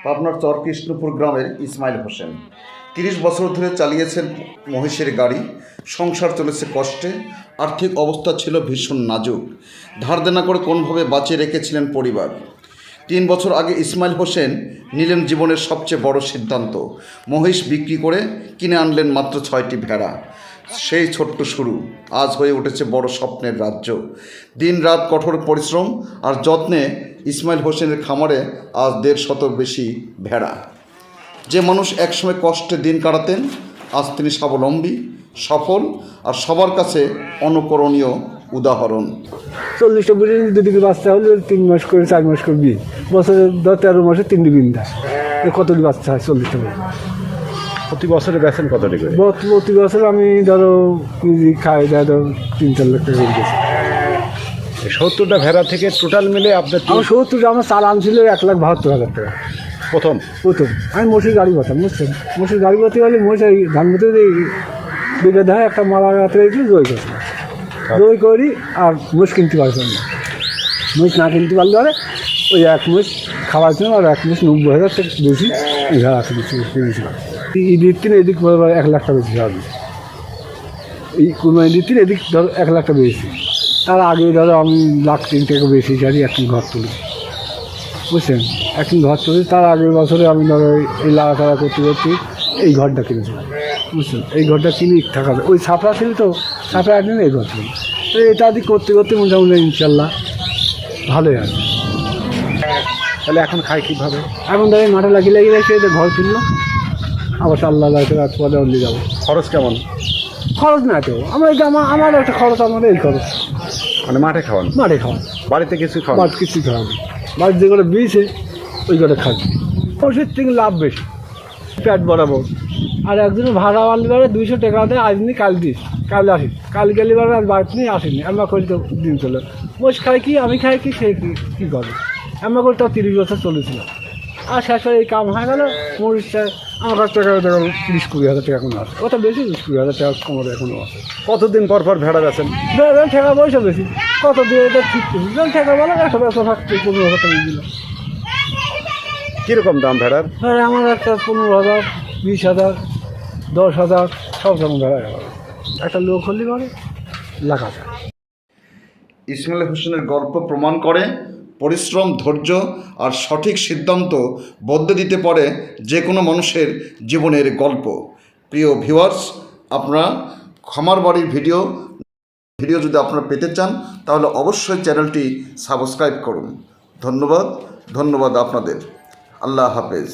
পাবনার চরকৃষ্ণপুর গ্রামের ইসমাইল হোসেন ৩০ বছর ধরে চালিয়েছেন মহিষের গাড়ি। সংসার চলেছে কষ্টে, আর্থিক অবস্থা ছিল ভীষণ নাজুক। ধার দেনা করে কোনোভাবে বাঁচিয়ে রেখেছিলেন পরিবার। ৩ বছর আগে ইসমাইল হোসেন নিলেন জীবনের সবচেয়ে বড় সিদ্ধান্ত। মহিষ বিক্রি করে কিনে আনলেন মাত্র ৬টি ভেড়া। সেই ছোট্ট শুরু আজ হয়ে উঠেছে বড় স্বপ্নের রাজ্য। দিন রাত কঠোর পরিশ্রম আর যত্নে ইসমাইল হোসেনের খামারে আজ ১৫০ বেশি ভেড়া। যে মানুষ একসময় কষ্টে দিন কাটাতেন, আজ তিনি স্বাবলম্বী, সফল আর সবার কাছে অনুকরণীয় উদাহরণ। 40টা বুড়ি দুদিকে বাচ্চা হলে 3 মাস করে 4 মাস করে বিয়ে, বছরে 13 মাসে 3টি বিন দেয়। কতটি বাচ্চা হয়? 40টা বুড়ি। প্রতি বছরে বেছেন কতটি করে? প্রতি বছর আমি ধরো কেজি খাই, ধরো 3-4 লাখ টাকা করে গেছি। 70টা ভেড়া থেকে টোটাল মিলে আপনার আমার 70, আমার চালান ছিল 1,72,000 টাকা প্রথম। আমি মসির গাড়ি পাতাম, বুঝছেন? মসির গাড়ি পাতি হলে মহিষ ধান মতো বিঘা দেয় একটা মালা রাতে রেখে দই করছি, দই করি আর মহিষ কিনতে পারতাম না। মহিষ না কিনতে পারলে পরে ওই 1 মহিষ খাওয়াইছিলাম আর 1 মহিষ 90,000 টাকা বেশি ভেড়া কিনেছিলাম। ঈদের দিন এদিক 1 লাখ টাকা বেশি হবে, এই ঈদের দিন এদিক ধরো 1 লাখ টাকা বেশি। তার আগে ধরো আমি 1,03,000 টাকা বেশি গাড়ি এখন ঘর তুলি, বুঝছেন? এখন ঘর তুলি। তার আগের বছরে আমি ধরো এই লাড়াচাড়া করতে করতে এই ঘরটা কিনেছিলাম, বুঝছেন? এই ঘরটা কিনে থাকা ওই ছাপড়া ছিল, তো ছাপড়া একদিন এই ঘর ছিল। তো এটা আদি করতে করতে মোটামুটি ইনশাল্লাহ ভালোই আছে। তাহলে এখন খাই কীভাবে? এখন ধরো মাঠে লাগিয়ে রেখে ঘর তুললো, আবার আল্লাহ রাত পরে অন্য যাবো। খরচ কেমন? খরচ না তো আমার এটা আমার একটা খরচ, আমার এই খরচ। মানে মাঠে খাওয়ান? মাঠে খাওয়ান, বাড়িতে কিছু খাওয়ান? বাড়ি কিছু খাওয়াবে, বাড়ির যে করে বিয়েছে ওই করে খাবে। ওষুধ থেকে লাভ বেশি, পেট বরাবর। আর একদিনে ভাড়া আনলে পারে 200 টাকা দেয়, আজ নি কাল দিস, কাল আসিস, কাল গেলে পারে আজ বাড়িতে নিয়ে আসেনি। আমরা করি তো দিন চলে, মোষ খাই কি আমি খাই কি সে কী করে। আমরা করে তাও 30 বছর চলেছিল। আর শেষ হয়ে এই কাম হয়ে গেল। মরিচটা আমার কাছ থেকে দেখো 30-20 হাজার টাকা এখনো আছে, ওটা বেশি 20-20 হাজার টাকা কোমরে এখনও আছে। কতদিন পর পর ভেড়া বেছেন? টাকা পয়সা বেশি, কত দিয়ে এটা ঠিক করছি টাকা বলো 100 থাকতে 15,000 টাকা দিল। কীরকম দাম ভেড়ার? হ্যাঁ, আমার একটা 15,000, 20,000, 10,000 সব রকম ভেড়া গেল। একটা লোক হলে পরে লাখ আছে। ইসমাইল হোসেনের গল্প প্রমাণ করে পরিশ্রম, ধৈর্য আর সঠিক সিদ্ধান্ত বদলে দিতে পারে যে কোনো মানুষের জীবনের গল্প। প্রিয় ভিউয়ার্স, আপনারা খামার বাড়ির ভিডিও যদি আপনারা পেতে চান তাহলে অবশ্যই চ্যানেলটি সাবস্ক্রাইব করুন। ধন্যবাদ আপনাদের। আল্লাহ হাফেজ।